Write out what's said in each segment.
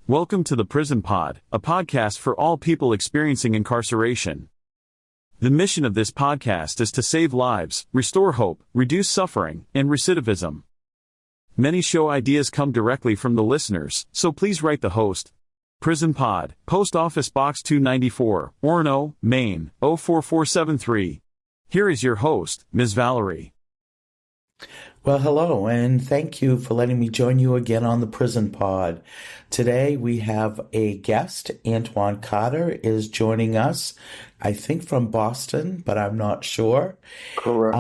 Welcome to the Prison Pod, a podcast for all people experiencing incarceration. The mission of this podcast is to save lives, restore hope, reduce suffering, and recidivism. Many show ideas come directly from the listeners, so please write the host. Prison Pod, Post Office Box 294, Orono, Maine, 04473. Here is your host, Ms. Valerie. Well, hello, and thank you for letting me join you again on the Prison Pod. Today we have a guest. Antwan Carter is joining us, I think from Boston, but I'm not sure. Correct.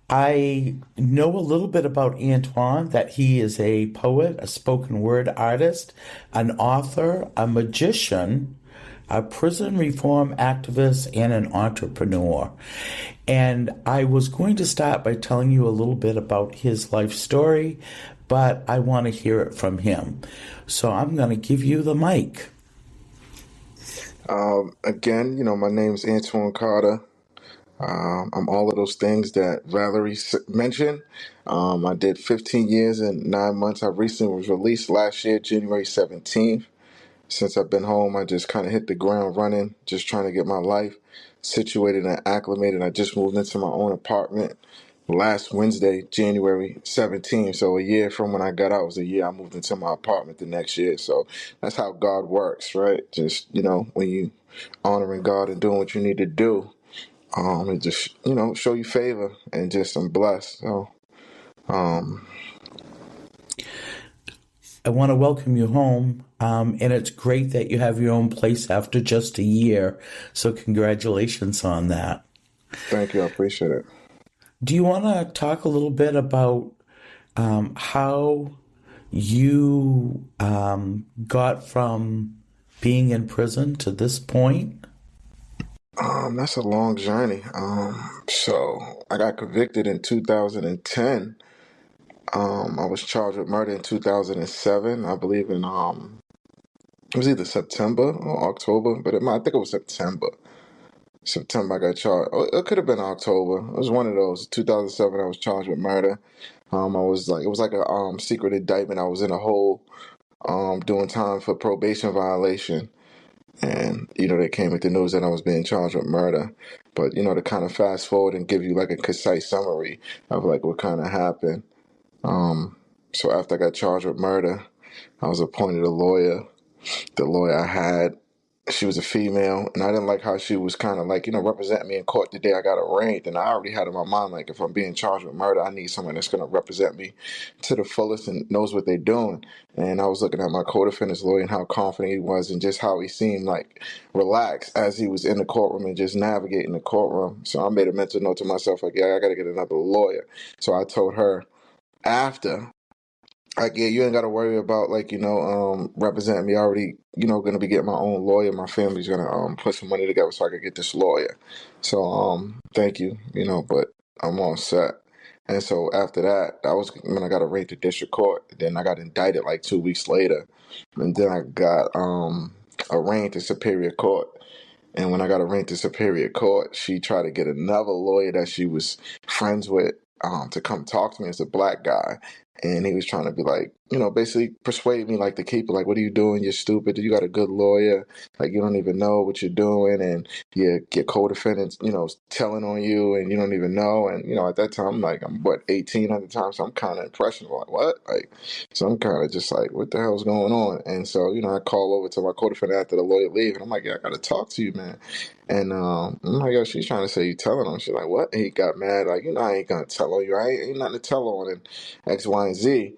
I know a little bit about Antwan, that he is a poet, a spoken word artist, an author, a magician, a prison reform activist, and an entrepreneur. And I was going to start by telling you a little bit about his life story, but I want to hear it from him. So I'm going to give you the mic. Again, my name's Antwan Carter. I'm all of those things that Valerie mentioned. I did 15 years and 9 months. I recently was released last year, January 17th. Since I've been home, I just kind of hit the ground running, just trying to get my life situated and acclimated. I just moved into my own apartment last Wednesday, January 17th. So a year from when I got out was a year I moved into my apartment the next year. So that's how God works, right? Just, when you honoring God and doing what you need to do, and just, show you favor and just I'm blessed. So, I want to welcome you home, and it's great that you have your own place after just a year, so congratulations on that. Thank you. I appreciate it. Do you want to talk a little bit about how you got from being in prison to this point? That's a long journey. So I got convicted in 2010. I was charged with murder in 2007. I believe it was either September or October, but I think it was September. September I got charged. Oh, it could have been October. It was one of those. 2007 I was charged with murder. It was like a secret indictment. I was in a hole doing time for probation violation. And, they came with the news that I was being charged with murder. But, to kind of fast forward and give you like a concise summary of like what kind of happened. So after I got charged with murder, I was appointed a lawyer. The lawyer I had, she was a female, and I didn't like how she was kind of like, representing me in court the day I got arraigned. And I already had in my mind, like, if I'm being charged with murder, I need someone that's going to represent me to the fullest and knows what they're doing. And I was looking at my co-defendant's lawyer and how confident he was and just how he seemed like relaxed as he was in the courtroom and just navigating the courtroom. So I made a mental note to myself, like, yeah, I got to get another lawyer. So I told her after, like, yeah, you ain't got to worry about, like, representing me. I already, going to be getting my own lawyer. My family's going to put some money together so I could get this lawyer. So, thank you, but I'm all set. And so after that was when I got arraigned to district court. Then I got indicted like 2 weeks later. And then I got arraigned to Superior Court. And when I got arraigned to Superior Court, she tried to get another lawyer that she was friends with to come talk to me. As a black guy. And he was trying to be like, basically persuade me like to keep it. Like, what are you doing? You're stupid. You got a good lawyer. Like, you don't even know what you're doing. And your co-defendants, telling on you and you don't even know. And, at that time, I'm 18 at the time. So I'm kind of impressionable. Like, what? So I'm kind of just like, what the hell's going on? And so, I call over to my co-defendant after the lawyer leave. And I'm like, yeah, I got to talk to you, man. And I'm like, yo, she's trying to say you telling on. She's like, what? And he got mad. Like, I ain't going to tell on you. I ain't nothing to tell on. And X, Y, and Z.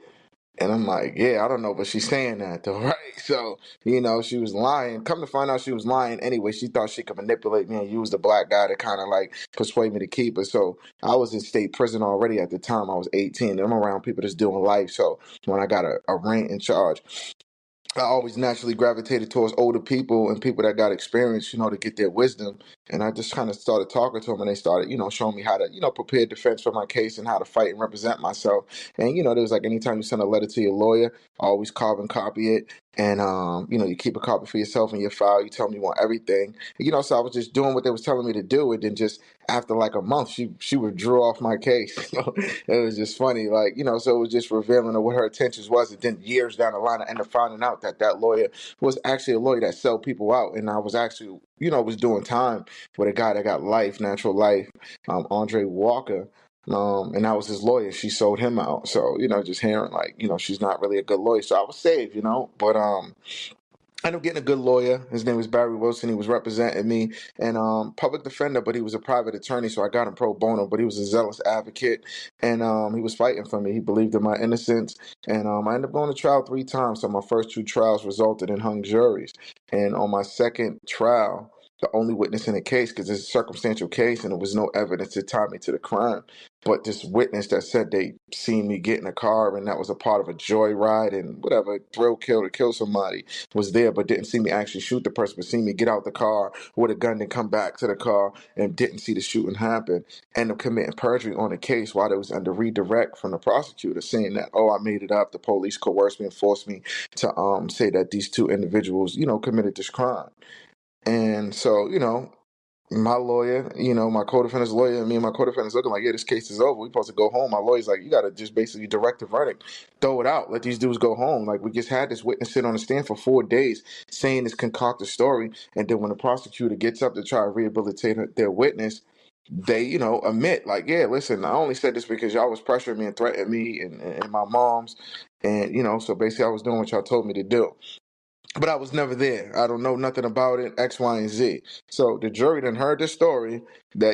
And I'm like, yeah, I don't know, but she's saying that though, right? So, she was lying. Come to find out she was lying anyway. She thought she could manipulate me and use the black guy to kind of like persuade me to keep her. So I was in state prison already at the time. I was 18 and I'm around people that's doing life. So when I got a rank in charge, I always naturally gravitated towards older people and people that got experience, to get their wisdom. And I just kind of started talking to them and they started, showing me how to, prepare defense for my case and how to fight and represent myself. And, there was like anytime you send a letter to your lawyer, always carbon copy it And you keep a copy for yourself in your file. You tell me you want everything. So I was just doing what they was telling me to do, and then just after like a month, she withdrew off my case. It was just funny, so it was just revealing of what her intentions was. And then years down the line, I ended up finding out that lawyer was actually a lawyer that sell people out, and I was actually was doing time with a guy that got natural life, Andre Walker. And that was his lawyer. She sold him out. So, just hearing she's not really a good lawyer. So I was saved, but I ended up getting a good lawyer. His name was Barry Wilson. He was representing me, and public defender, but he was a private attorney, so I got him pro bono. But he was a zealous advocate, and he was fighting for me. He believed in my innocence, and I ended up going to trial 3 times. So my first 2 trials resulted in hung juries, and on my second trial, the only witness in the case, because it's a circumstantial case and there was no evidence to tie me to the crime, but this witness that said they seen me get in a car and that was a part of a joyride and whatever, thrill kill to kill somebody, was there, but didn't see me actually shoot the person, but seen me get out the car with a gun and come back to the car and didn't see the shooting happen. End up committing perjury on the case while it was under redirect from the prosecutor, saying that, I made it up, the police coerced me and forced me to say that these 2 individuals, committed this crime. And so, my lawyer, my co-defendant's lawyer, and me and my co-defendant's looking like, yeah, this case is over. We're supposed to go home. My lawyer's like, you got to just basically direct the verdict, throw it out, let these dudes go home. Like, we just had this witness sit on the stand for 4 days saying this concocted story. And then when the prosecutor gets up to try to rehabilitate their witness, they, admit, like, yeah, listen, I only said this because y'all was pressuring me and threatening me and my mom's. And, so basically I was doing what y'all told me to do. But I was never there. I don't know nothing about it, X, Y, and Z. So the jury then heard this story that,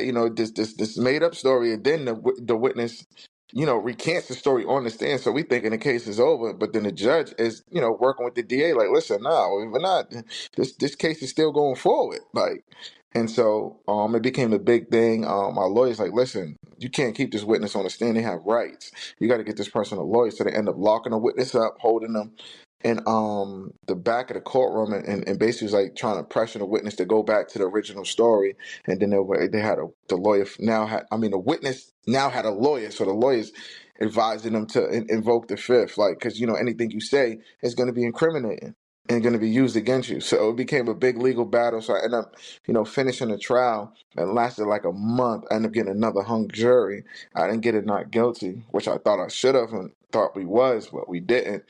this made up story, and then the witness, recants the story on the stand. So we thinking the case is over, but then the judge is, working with the DA, like, listen, no, we're not. This case is still going forward, like. And so it became a big thing. My lawyer's like, listen, you can't keep this witness on the stand. They have rights. You got to get this person a lawyer. So they end up locking the witness up, holding them in the back of the courtroom, and basically was like trying to pressure the witness to go back to the original story. And then they had the lawyer the witness now had a lawyer, so the lawyer's advising them to invoke the fifth, like, because anything you say is going to be incriminating and going to be used against you. So it became a big legal battle. So I ended up, finishing the trial. It lasted like a month. I ended up getting another hung jury. I didn't get it not guilty, which I thought I should have and thought we was, but we didn't.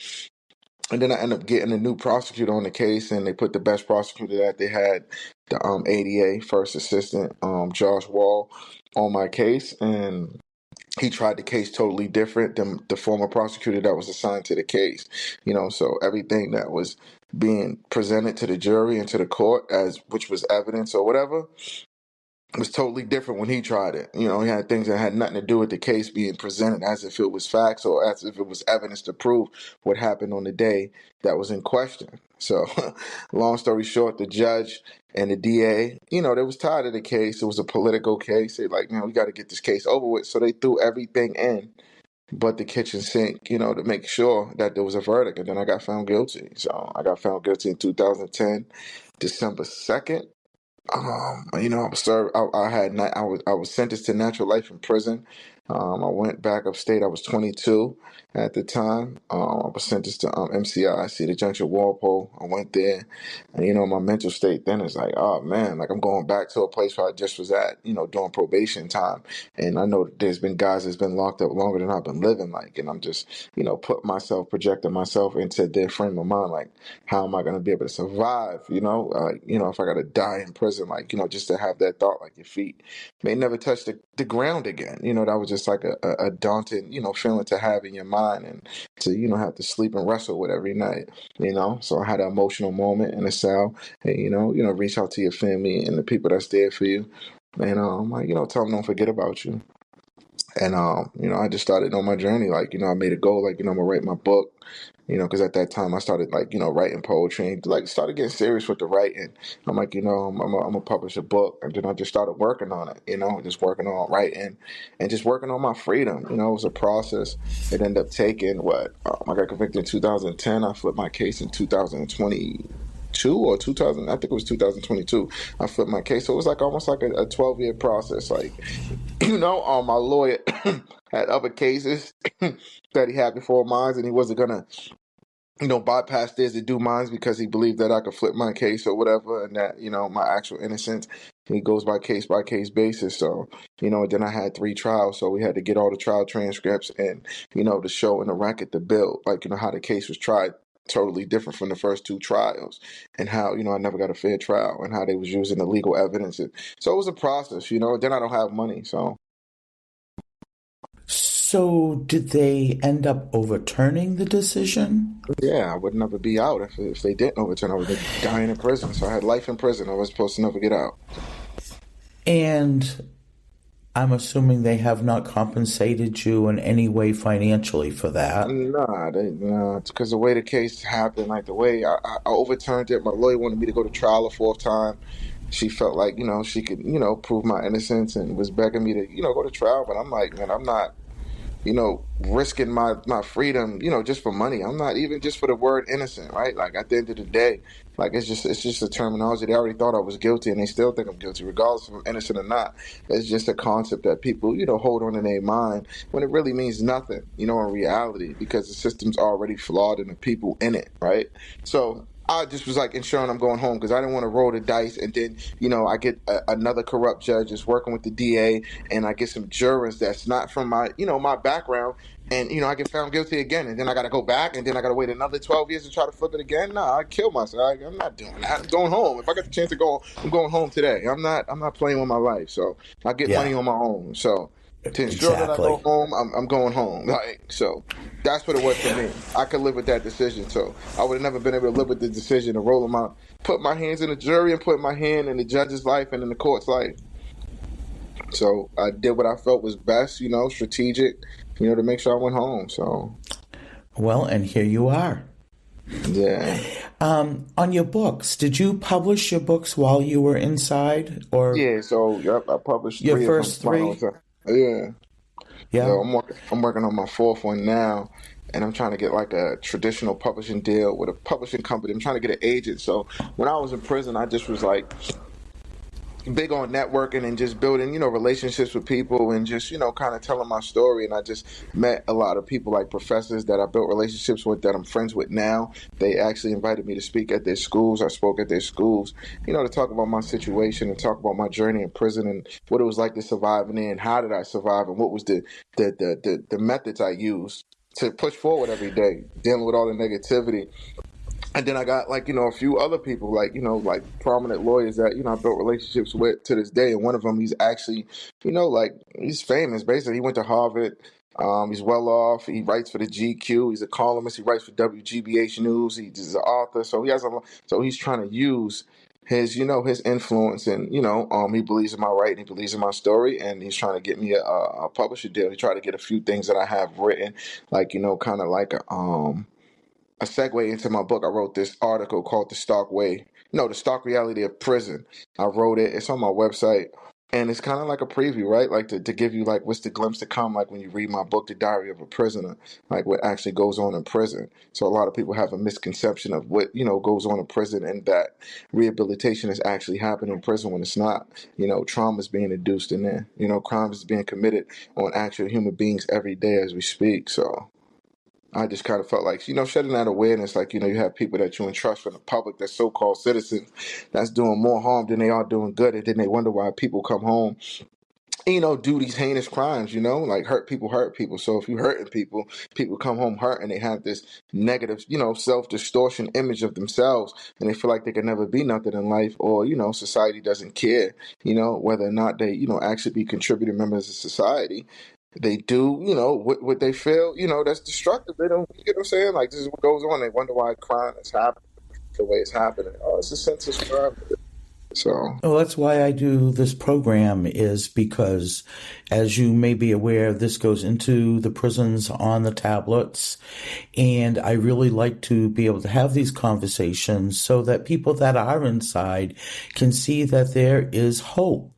And then I ended up getting a new prosecutor on the case, and they put the best prosecutor that they had, the ADA first assistant, Josh Wall, on my case, and he tried the case totally different than the former prosecutor that was assigned to the case. So everything that was being presented to the jury and to the court which was evidence or whatever, was totally different when he tried it. He had things that had nothing to do with the case being presented as if it was facts or as if it was evidence to prove what happened on the day that was in question. So long story short, the judge and the DA, they was tired of the case. It was a political case. They like, we got to get this case over with. So they threw everything in but the kitchen sink, to make sure that there was a verdict. And then I got found guilty. So I got found guilty in 2010, December 2nd. I was served. I was sentenced to natural life in prison. I went back upstate. I was 22 at the time. I was sentenced to MCI, Cedar Junction, Walpole. I went there, and my mental state then is like, oh man, like I'm going back to a place where I just was at, during probation time. And I know that there's been guys that's been locked up longer than I've been living, like, and I'm just, projecting myself into their frame of mind, like, how am I going to be able to survive? If I got to die in prison, like, just to have that thought, like your feet may never touch the ground again. That was just like a daunting, feeling to have in your mind and to, have to sleep and wrestle with every night, So I had an emotional moment in the cell and, reach out to your family and the people that's there for you. And, tell them don't forget about you. And, I just started on my journey. Like, I made a goal, like, I'm going to write my book, because at that time I started, like, writing poetry and, like, started getting serious with the writing. I'm like, I'm going to publish a book. And then I just started working on it, just working on writing and just working on my freedom. It was a process. It ended up taking I got convicted in 2010. I flipped my case in 2022 or 2000. I think it was 2022. I flipped my case. So it was like almost like a 12-year process. Like, my lawyer had other cases that he had before mine, and he wasn't gonna bypass theirs to do mine because he believed that I could flip my case or whatever, and that, my actual innocence. He goes by case basis. So, then I had 3 trials. So we had to get all the trial transcripts and, the show and the record to build, like, how the case was tried totally different from the first 2 trials, and how, I never got a fair trial, and how they was using the legal evidence. So it was a process, then I don't have money. So did they end up overturning the decision? Yeah, I would never be out if they didn't overturn. I would be dying in prison. So I had life in prison. I was supposed to never get out. And I'm assuming they have not compensated you in any way financially for that. Nah, it's because the way the case happened, like the way I overturned it. My lawyer wanted me to go to trial a 4th time. She felt like, she could, prove my innocence, and was begging me to, go to trial. But I'm like, man, I'm not, risking my freedom, just for money. I'm not even just for the word innocent, right? Like, at the end of the day, like, it's just a terminology. They already thought I was guilty, and they still think I'm guilty, regardless if I'm innocent or not. It's just a concept that people, hold on in their mind when it really means nothing, in reality, because the system's already flawed and the people in it, right? So I just was like ensuring I'm going home, because I didn't want to roll the dice, and then, I get another corrupt judge that's working with the DA, and I get some jurors that's not from my, my background, and, I get found guilty again, and then I got to go back, and then I got to wait another 12 years to try to flip it again. Nah, I kill myself. I'm not doing that. I'm going home. If I get the chance to go, I'm going home today. I'm not playing with my life. So I get money on my own. So to ensure that I go home, I'm going home. Like, so that's what it was for me. I could live with that decision. So I would have never been able to live with the decision of put my hands in the jury and put my hand in the judge's life and in the court's life. So I did what I felt was best, strategic, to make sure I went home. So, well, and here you are. Yeah. On your books, did you publish your books while you were inside, or? Yeah. So, yep, I published your 3 first of them. 3. Yeah. Yeah. So I'm working on my 4th one now, and I'm trying to get like a traditional publishing deal with a publishing company. I'm trying to get an agent. So when I was in prison, I just was like big on networking and just building, relationships with people, and just, kind of telling my story. And I just met a lot of people, like professors that I built relationships with that I'm friends with now. They actually invited me to speak at their schools. I spoke at their schools, to talk about my situation and talk about my journey in prison and what it was like to survive in there, and how did I survive, and what was the methods I used to push forward every day, dealing with all the negativity. And then I got a few other people, like prominent lawyers that, I built relationships with to this day. And one of them, he's actually, he's famous. Basically, he went to Harvard. He's well off. He writes for the GQ. He's a columnist. He writes for WGBH News. He's an author. So so he's trying to use his, his influence, and, he believes in my writing. He believes in my story, and he's trying to get me a publisher deal. He tried to get a few things that I have written, kind of like a segue into my book. I wrote this article called The Stark Reality of Prison. I wrote it. It's on my website. And it's kind of like a preview, right? Like to give you what's the glimpse to come, like when you read my book, The Diary of a Prisoner, like what actually goes on in prison. So a lot of people have a misconception of what, goes on in prison, and that rehabilitation is actually happening in prison when it's not. Trauma is being induced in there. Crime is being committed on actual human beings every day as we speak. So I just kind of felt like, shedding that awareness, you have people that you entrust from the public, that's so-called citizens, that's doing more harm than they are doing good. And then they wonder why people come home, do these heinous crimes, like hurt people. So if you're hurting people, people come home hurt, and they have this negative, self-distortion image of themselves, and they feel like they can never be nothing in life, or, society doesn't care, whether or not they, actually be contributing members of society. They do, what they feel, that's destructive. They don't, you get what I'm saying? Like, this is what goes on. They wonder why crime is happening the way it's happening. Oh, it's a sense of crime. So, well, that's why I do this program, is because, as you may be aware, this goes into the prisons on the tablets. And I really like to be able to have these conversations so that people that are inside can see that there is hope,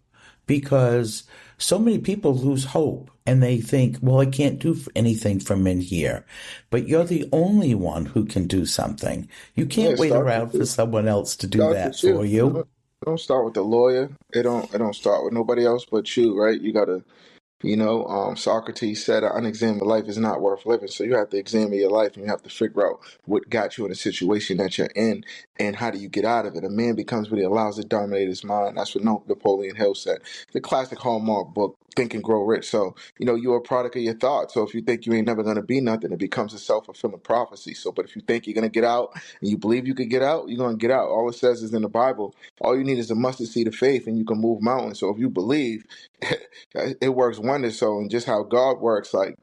because so many people lose hope and they think, well, I can't do anything from in here. But you're the only one who can do something. You can't wait around for someone else to do that for you. It don't start with the lawyer. It don't start with nobody else but you, right? You gotta Socrates said an unexamined life is not worth living. So you have to examine your life and you have to figure out what got you in the situation that you're in and how do you get out of it. A man becomes what he allows to dominate his mind. That's what Napoleon Hill said. The classic Hallmark book, Think and Grow Rich. So, you're a product of your thoughts. So if you think you ain't never going to be nothing, it becomes a self-fulfilling prophecy. So, but if you think you're going to get out and you believe you could get out, you're going to get out. All it says is in the Bible, all you need is a mustard seed of faith and you can move mountains. So if you believe, it works wonders. So, and just how God works, like,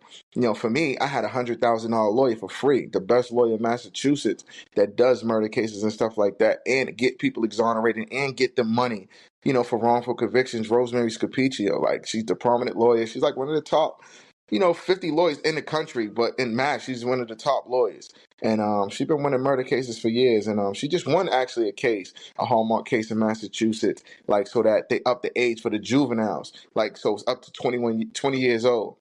for me, I had $100,000 lawyer for free, the best lawyer in Massachusetts that does murder cases and stuff like that, and get people exonerated and get the money, for wrongful convictions. Rosemary Scapiccio, like, she's the prominent lawyer. She's like one of the top, 50 lawyers in the country, but in Mass, she's one of the top lawyers. And she's been winning murder cases for years. And she just won actually a Hallmark case in Massachusetts, like, so that they up the age for the juveniles, like, so it's up to 20 years old.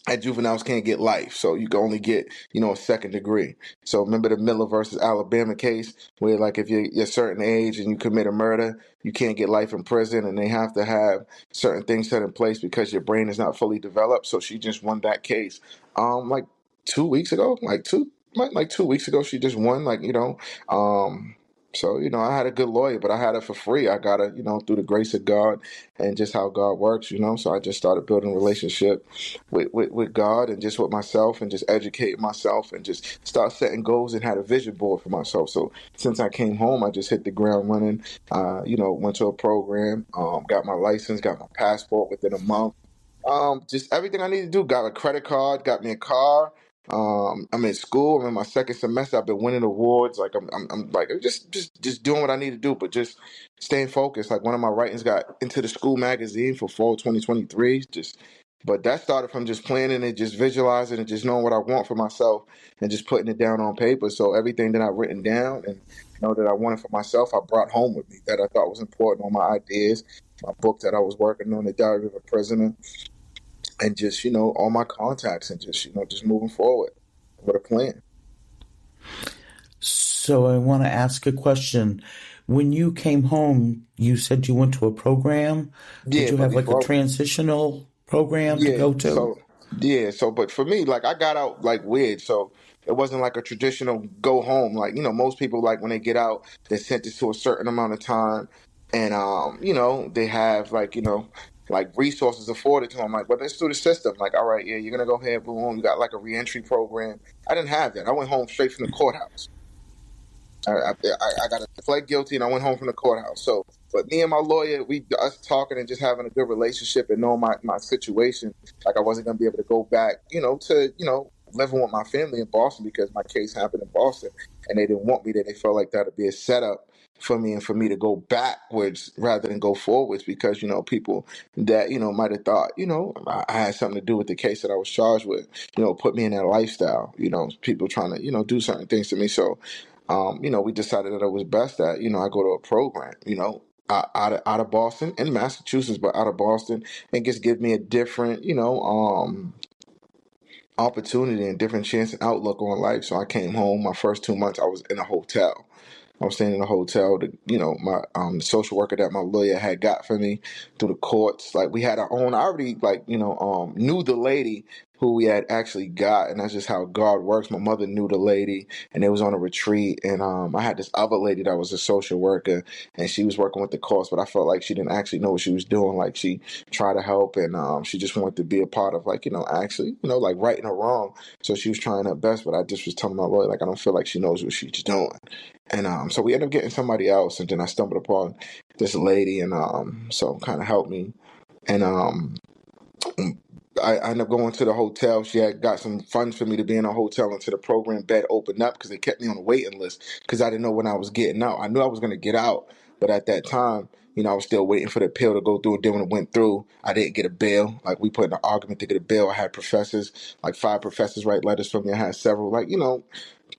And juveniles can't get life, so you can only get, a second degree. So remember the Miller versus Alabama case, where, like, if you're a certain age and you commit a murder, you can't get life in prison, and they have to have certain things set in place because your brain is not fully developed. So she just won that case, like 2 weeks ago, like 2 weeks ago, she just won, So, I had a good lawyer, but I had it for free. I got it, through the grace of God and just how God works, So I just started building a relationship with God and just with myself and just educating myself and just start setting goals and had a vision board for myself. So since I came home, I just hit the ground running, went to a program, got my license, got my passport within a month. Just everything I need to do. Got a credit card, got me a car. I'm in school. I'm in my second semester. I've been winning awards. Like I'm like just doing what I need to do, but just staying focused. Like one of my writings got into the school magazine for fall 2023. But that started from just planning it, just visualizing and just knowing what I want for myself and just putting it down on paper. So everything that I've written down and that I wanted for myself, I brought home with me that I thought was important. All my ideas, my book that I was working on, The Diary of a Prisoner, and just, all my contacts and just moving forward with a plan. So I want to ask a question. When you came home, you said you went to a program. Did Yeah, you but have like a before, transitional program to go to? but for me, like, I got out like weird. So it wasn't like a traditional go home. Like, most people, like, when they get out, they're sentenced to a certain amount of time. And, they have like resources afforded to them. Like, well, let's do the system. Like, all right, yeah, you're going to go ahead, boom, you got like a reentry program. I didn't have that. I went home straight from the courthouse. I got pled guilty and I went home from the courthouse. So, but me and my lawyer, us talking and just having a good relationship and knowing my situation, like I wasn't gonna be able to go back, to living with my family in Boston because my case happened in Boston, and they didn't want me there. They felt like that'd be a setup for me and for me to go backwards rather than go forwards because people that might have thought I had something to do with the case that I was charged with, put me in that lifestyle, people trying to do certain things to me. So we decided that it was best that, I go to a program, out of Boston in Massachusetts, but out of Boston, and just give me a different, opportunity and different chance and outlook on life. So I came home. My first 2 months, I was in a hotel. I was staying in a hotel. My social worker that my lawyer had got for me through the courts. Like, we had our own. I already knew the lady who we had actually got, and that's just how God works. My mother knew the lady, and it was on a retreat. And I had this other lady that was a social worker, and she was working with the courts, but I felt like she didn't actually know what she was doing. Like, she tried to help, and she just wanted to be a part of actually like righting or wrong. So she was trying her best, but I just was telling my lawyer, like, I don't feel like she knows what she's doing. And so we ended up getting somebody else, and then I stumbled upon this lady, and so kind of helped me. And I ended up going to the hotel. She had got some funds for me to be in a hotel until the program bed opened up because they kept me on a waiting list because I didn't know when I was getting out. I knew I was going to get out, but at that time, I was still waiting for the appeal to go through. And then when it went through, I didn't get a bail. Like, we put in an argument to get a bail. I had professors, like 5 professors write letters for me. I had several,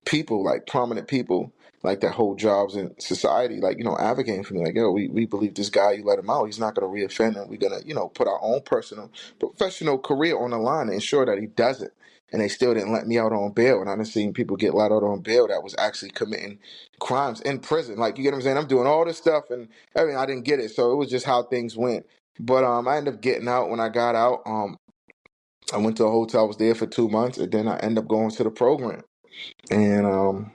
people, like prominent people, like that hold jobs in society, advocating for me, like, yo, we believe this guy, you let him out, he's not going to reoffend, and we're going to, put our own personal, professional career on the line to ensure that he doesn't. And they still didn't let me out on bail. And I've seen people get let out on bail that was actually committing crimes in prison. Like, you get what I'm saying? I'm doing all this stuff and everything. I didn't get it. So it was just how things went. But I ended up getting out. When I got out, I went to a hotel. I was there for 2 months, and then I ended up going to the program. And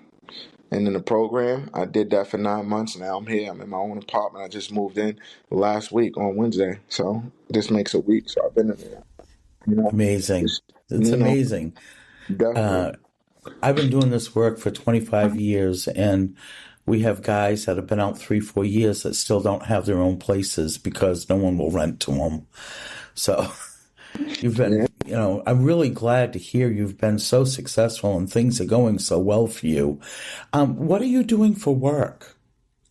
and in the program, I did that for 9 months. Now I'm here. I'm in my own apartment. I just moved in last week on Wednesday, so this makes a week. So I've been in there. You know, Amazing. just It's amazing. definitely. I've been doing this work for 25 years, and we have guys that have been out 3, 4 years that still don't have their own places because no one will rent to them. So you've been, Yeah. I'm really glad to hear you've been so successful and things are going so well for you. What are you doing for work?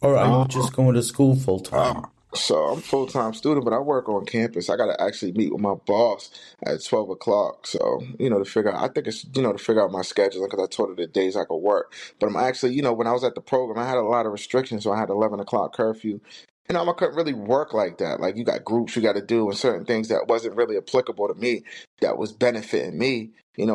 Or are you Um, just going to school full Uh, time? so I'm a full-time student, but I work on campus. I got to actually meet with my boss at 12 o'clock. So, to figure out, I think it's, to figure out my schedule because I told her the days I could work. But I'm actually, when I was at the program, I had a lot of restrictions. So I had 11 o'clock curfew. I couldn't really work like that. Like you got groups you got to do and certain things that wasn't really applicable to me that was benefiting me.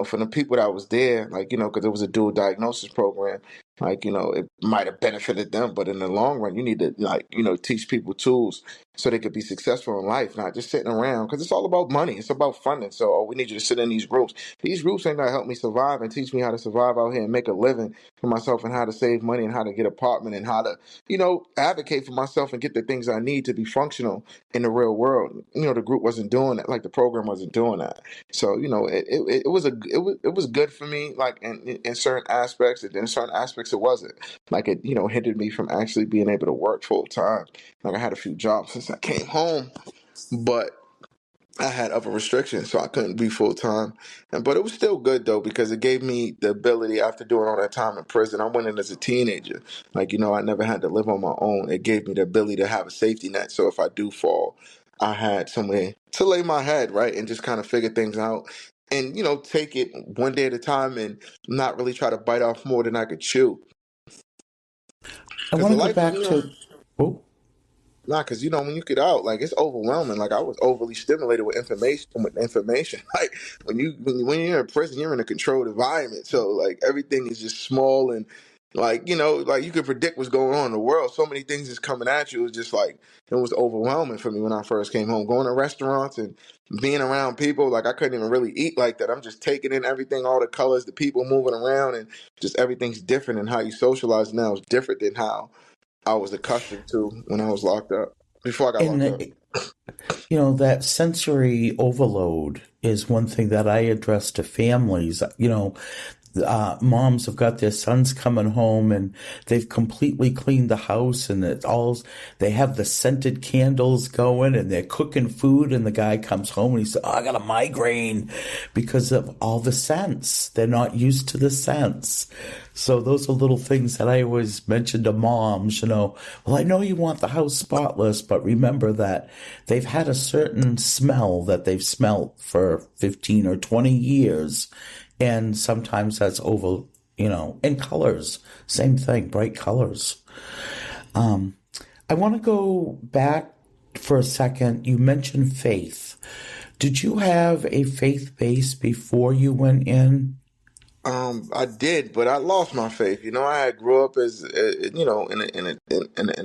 For the people that was there, like, because it was a dual diagnosis program, like, it might have benefited them, but in the long run, you need to, like, teach people tools so they could be successful in life, not just sitting around. Because it's all about money. It's about funding. So, we need you to sit in these groups. These groups ain't going to help me survive and teach me how to survive out here and make a living for myself and how to save money and how to get an apartment and how to, advocate for myself and get the things I need to be functional in the real world. The group wasn't doing that. Like the program wasn't doing that. So, it was good for me, like in certain aspects, and in certain aspects it wasn't. Like it, hindered me from actually being able to work full time. Like I had a few jobs since I came home, but I had other restrictions, so I couldn't be full time. But it was still good though because it gave me the ability after doing all that time in prison. I went in as a teenager, like I never had to live on my own. It gave me the ability to have a safety net. So if I do fall, I had somewhere to lay my head, right, and just kind of figure things out, and take it one day at a time, and not really try to bite off more than I could chew. I Because want the to go life is, back to, oh, nah, because when you get out, like it's overwhelming. Like I was overly stimulated with information. Like when you're in prison, you're in a controlled environment. So like everything is just small and like like you could predict what's going on in the world. So many things is coming at you. It was just like it was overwhelming for me when I first came home. Going to restaurants and being around people, like I couldn't even really eat like that. I'm just taking in everything, all the colors, the people moving around, and just everything's different. And how you socialize now is different than how I was accustomed to when I was locked up, before I got locked up. and that sensory overload is one thing that I address to families. Moms have got their sons coming home and they've completely cleaned the house and they have the scented candles going and they're cooking food and the guy comes home and he says, "Oh, I got a migraine," because of all the scents. They're not used to the scents. So those are little things that I always mention to moms, well, I know you want the house spotless, but remember that they've had a certain smell that they've smelt for 15 or 20 years. And sometimes that's over, in colors. Same thing, bright colors. I want to go back for a second. You mentioned faith. Did you have a faith base before you went in? I did, but I lost my faith. I had grew up as in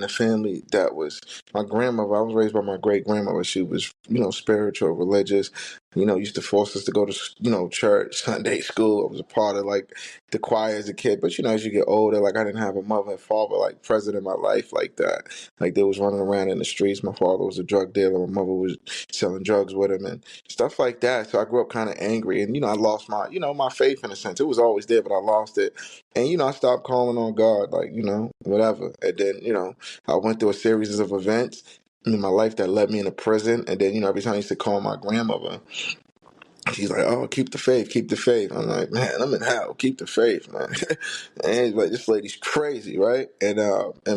a family that was my grandmother. I was raised by my great grandmother. She was spiritual, religious. Used to force us to go to church, Sunday school. I was a part of like the choir as a kid. But as you get older, like I didn't have a mother and father like present in my life like that. Like they was running around in the streets. My father was a drug dealer. My mother was selling drugs with him and stuff like that. So I grew up kind of angry, and I lost my my faith in a sense. It was always there, but I lost it, and I stopped calling on God, like whatever. And then I went through a series of events in my life that led me into prison, and then every time I used to call my grandmother. She's like, "Oh, keep the faith, keep the faith." I'm like, "Man, I'm in hell. Keep the faith, man." And he's like, "This lady's crazy, right?" And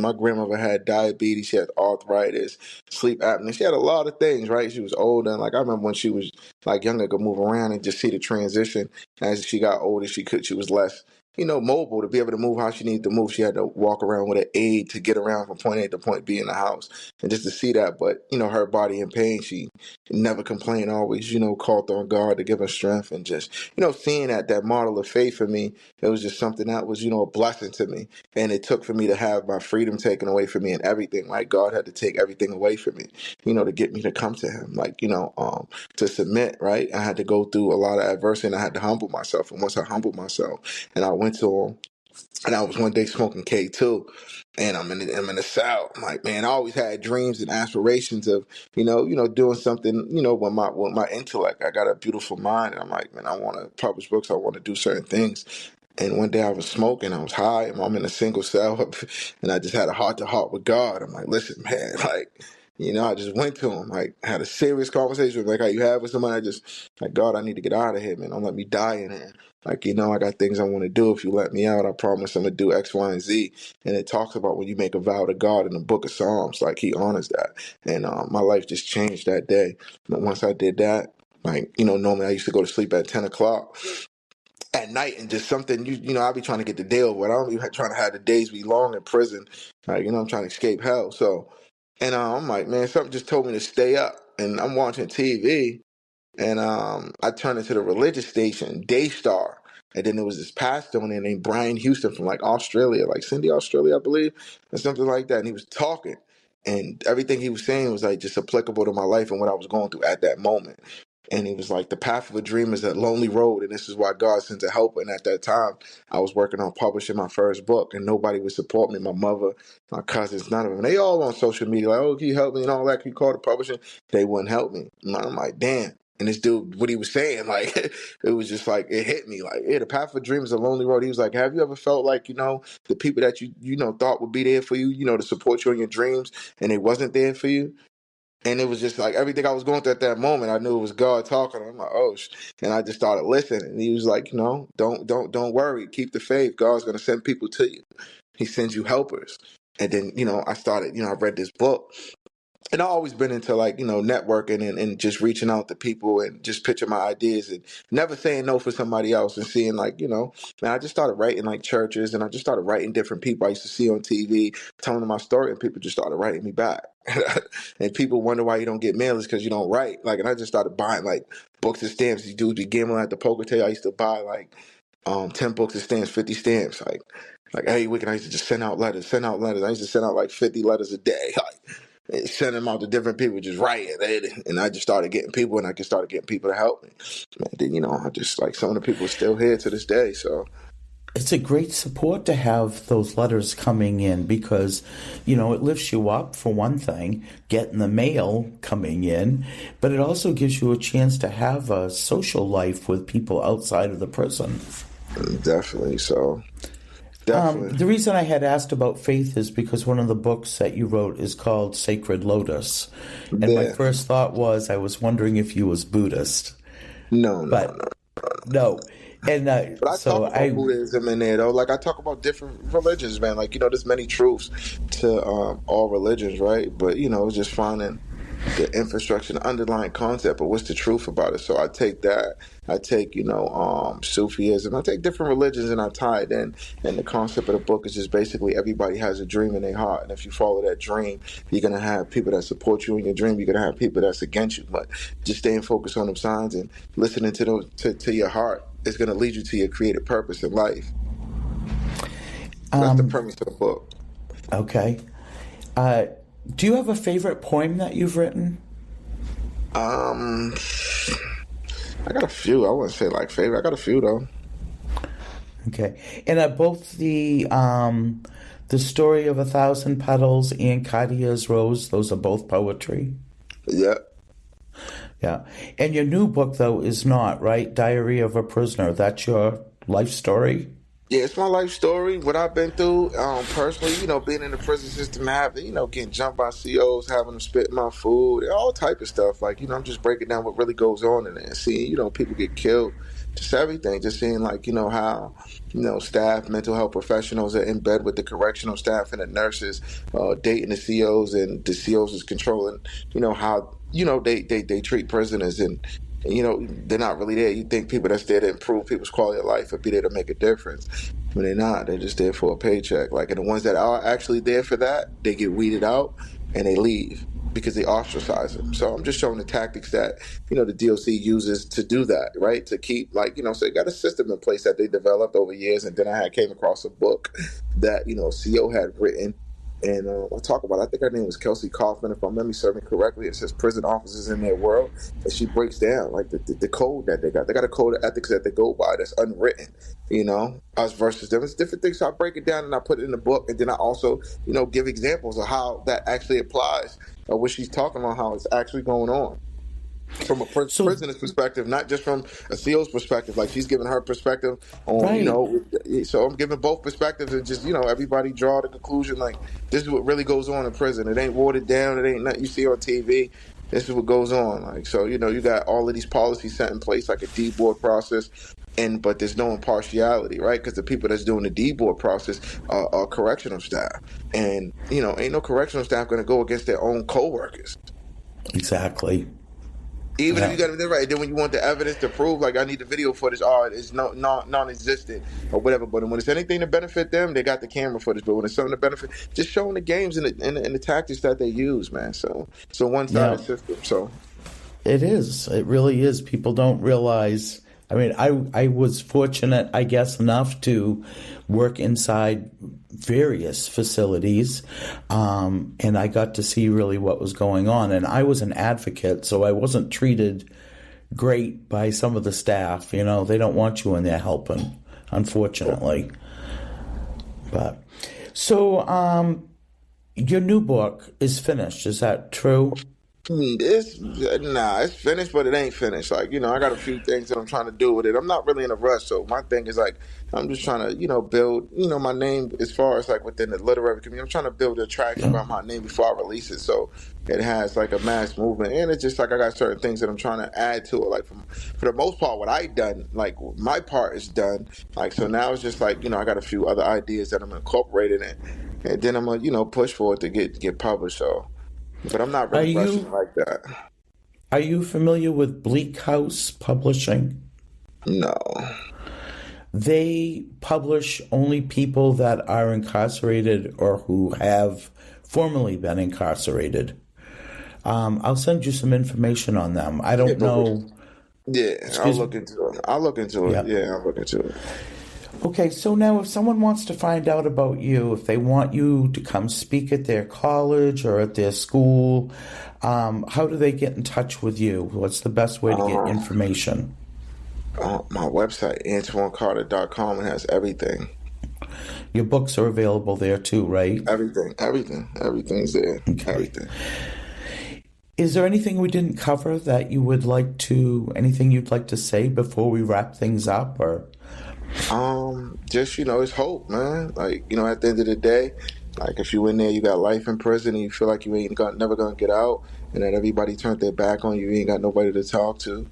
my grandmother had diabetes, she had arthritis, sleep apnea, she had a lot of things, right? She was older, and like I remember when she was like younger, could move around and just see the transition as she got older. She was less mobile to be able to move how she needed to move. She had to walk around with an aid to get around from point A to point B in the house. And just to see that, but, her body in pain, she never complained, always, called on God to give her strength. And just, seeing that model of faith for me, it was just something that was, a blessing to me. And it took for me to have my freedom taken away from me and everything. Like, God had to take everything away from me, to get me to come to him, like, to submit, right? I had to go through a lot of adversity and I had to humble myself. And once I humbled myself and I went to him, and I was one day smoking K2, and I'm in the South. I'm like, man, I always had dreams and aspirations of, doing something, with my intellect. I got a beautiful mind, and I'm like, man, I want to publish books. I want to do certain things. And one day I was smoking, I was high, and I'm in a single cell, and I just had a heart-to-heart with God. I'm like, listen, man, like, I just went to him, like, had a serious conversation, like how you have with somebody. I just, like, God, I need to get out of here, man. Don't let me die in here. Like, I got things I want to do. If you let me out, I promise I'm going to do X, Y, and Z. And it talks about when you make a vow to God in the book of Psalms, like, he honors that. And my life just changed that day. But once I did that, like, normally I used to go to sleep at 10 o'clock at night, and just something, I'll be trying to get the day over. I don't be trying to have the days be long in prison. Like, I'm trying to escape hell. So, and I'm like, man, something just told me to stay up. And I'm watching TV, and I turned into the religious station, Daystar. And then there was this pastor on there named Brian Houston from like Australia, like Cindy, Australia, I believe, or something like that. And he was talking, and everything he was saying was like just applicable to my life and what I was going through at that moment. And he was like, the path of a dream is a lonely road, and this is why God sends a helper. And at that time, I was working on publishing my first book, and nobody would support me. My mother, my cousins, none of them. They all on social media, like, oh, can you help me and all that? Can you call the publishing? They wouldn't help me. And I'm like, damn. And this dude, what he was saying, like, it was just like, it hit me. Like, yeah, the path of a dream is a lonely road. He was like, have you ever felt like, the people that you thought would be there for you, to support you in your dreams, and they wasn't there for you? And it was just like everything I was going through at that moment, I knew it was God talking. I'm like, oh, and I just started listening. And he was like, don't worry, keep the faith. God's going to send people to you. He sends you helpers. And then, I started, I read this book. And I've always been into like, networking and just reaching out to people and just pitching my ideas and never saying no for somebody else and seeing like, man, I just started writing like churches, and I just started writing different people I used to see on TV, telling them my story, and people just started writing me back. And people wonder why you don't get mail is because you don't write. Like, and I just started buying like books and stamps. These dudes be gambling at the poker table. I used to buy like 10 books and stamps, 50 stamps. Like every week, and I used to just send out letters. I used to send out like 50 letters a day. And send them out to different people, just writing. And I just started getting people, and I just started getting people to help me. And then, I just like some of the people are still here to this day. So it's a great support to have those letters coming in because, it lifts you up for one thing, getting the mail coming in, but it also gives you a chance to have a social life with people outside of the prison. Definitely. So definitely. The reason I had asked about faith is because one of the books that you wrote is called Sacred Lotus. And my first thought was, I was wondering if you was Buddhist. No. And but I talk about Buddhism in there, though. Like, I talk about different religions, man. Like, there's many truths to all religions, right? But, it's just finding the infrastructure, the underlying concept, but what's the truth about it? So I take that. I take, Sufism. I take different religions and I tie it in. And the concept of the book is just basically everybody has a dream in their heart. And if you follow that dream, you're going to have people that support you in your dream. You're going to have people that's against you. But just staying focused on them signs and listening to those, to your heart is going to lead you to your creative purpose in life. That's the premise of the book. Okay. Do you have a favorite poem that you've written? I got a few. I wouldn't say like favorite. I got a few though. Okay. And are both the Story of 1,000 Petals and Cartier's Rose, those are both poetry? Yeah. Yeah. And your new book though is not, right? Diary of a Prisoner. That's your life story? Yeah, it's my life story, what I've been through personally, being in the prison system, having, getting jumped by COs, having them spit my food, all type of stuff. Like, I'm just breaking down what really goes on in there, seeing, people get killed, just everything, just seeing like, how, staff, mental health professionals are in bed with the correctional staff and the nurses, dating the COs, and the COs is controlling, how, they treat prisoners, and they're not really there. You think people that's there to improve people's quality of life or be there to make a difference. When they're not, they're just there for a paycheck. Like, and the ones that are actually there for that, they get weeded out and they leave because they ostracize them. So I'm just showing the tactics that, the DOC uses to do that, right? To keep, so they got a system in place that they developed over years. And then I came across a book that, CO had written. And I'll talk about it. I think her name was Kelsey Kaufman, if my memory serves me correctly. It says prison officers in their world. And she breaks down like the code that they got. They got a code of ethics that they go by that's unwritten, us versus them. It's different things. So I break it down and I put it in the book. And then I also, give examples of how that actually applies, what she's talking about, how it's actually going on. From a prisoner's perspective, not just from a CO's perspective. Like, she's giving her perspective on, right. So I'm giving both perspectives and just, everybody draw the conclusion, like, this is what really goes on in prison. It ain't watered down. It ain't nothing you see on TV. This is what goes on. Like, so, you got all of these policies set in place, like a D-board process, but there's no impartiality, right? Because the people that's doing the D-board process are correctional staff. And, ain't no correctional staff going to go against their own coworkers. Exactly. Even if you got it right, then when you want the evidence to prove, like, I need the video footage, it's non-existent or whatever. But when it's anything to benefit them, they got the camera footage. But when it's something to benefit, just showing the games and the tactics that they use, man. So one-sided system. So it is. It really is. People don't realize. I mean, I was fortunate, I guess, enough to work inside various facilities, and I got to see really what was going on. And I was an advocate, so I wasn't treated great by some of the staff. They don't want you in there helping, unfortunately. But so, your new book is finished. Is that true? It's finished, but it ain't finished. Like, I got a few things that I'm trying to do with it. I'm not really in a rush. So my thing is, like, I'm just trying to, build, my name as far as, like, within the literary community. I'm trying to build attraction around my name before I release it. So it has, like, a mass movement. And it's just, like, I got certain things that I'm trying to add to it. Like, for the most part, what I done, like, my part is done. Like, so now it's just, like, I got a few other ideas that I'm incorporating in. And then I'm going to, push for it to get published. So. But I'm not really rushing like that. Are you familiar with Bleak House Publishing? No. They publish only people that are incarcerated or who have formerly been incarcerated. I'll send you some information on them. I don't know. I'll look into it. I'll look into it. Yeah, I'll look into it. Okay, so now if someone wants to find out about you, if they want you to come speak at their college or at their school, how do they get in touch with you? What's the best way to get information? My website, antwancarter.com, it has everything. Your books are available there too, right? Everything's there. Okay. Everything. Is there anything we didn't cover that you would like to, anything you'd like to say before we wrap things up, or? Just, it's hope, man. Like, at the end of the day, like, if you in there, you got life in prison and you feel like you never gonna get out, and that everybody turned their back on you, you ain't got nobody to talk to,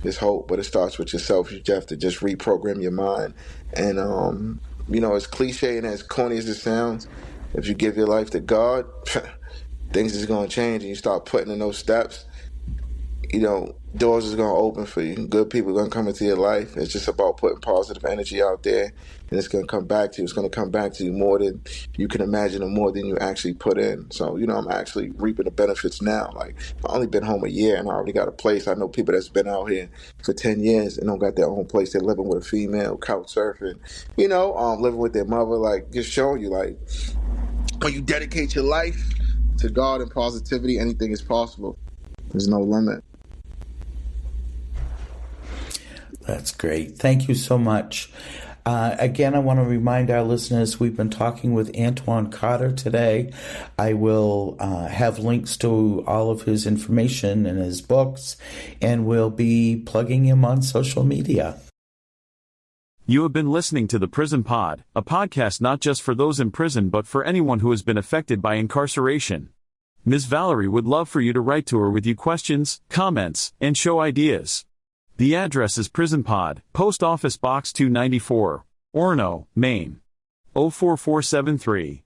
there's hope. But it starts with yourself. You have to just reprogram your mind. And, as cliche and as corny as it sounds, if you give your life to God, things is gonna change and you start putting in those steps. Doors is going to open for you. Good people are going to come into your life. It's just about putting positive energy out there, and it's going to come back to you. It's going to come back to you more than you can imagine or more than you actually put in. So, I'm actually reaping the benefits now. Like, I've only been home a year, and I already got a place. I know people that's been out here for 10 years and don't got their own place. They're living with a female, couch surfing, living with their mother, like, just showing you, like, when you dedicate your life to God and positivity, anything is possible. There's no limit. That's great. Thank you so much. Again, I want to remind our listeners we've been talking with Antwan Carter today. I will have links to all of his information and his books, and we'll be plugging him on social media. You have been listening to The Prison Pod, a podcast not just for those in prison but for anyone who has been affected by incarceration. Ms. Valerie would love for you to write to her with your questions, comments, and show ideas. The address is Prison Pod, Post Office Box 294, Orono, Maine. 04473.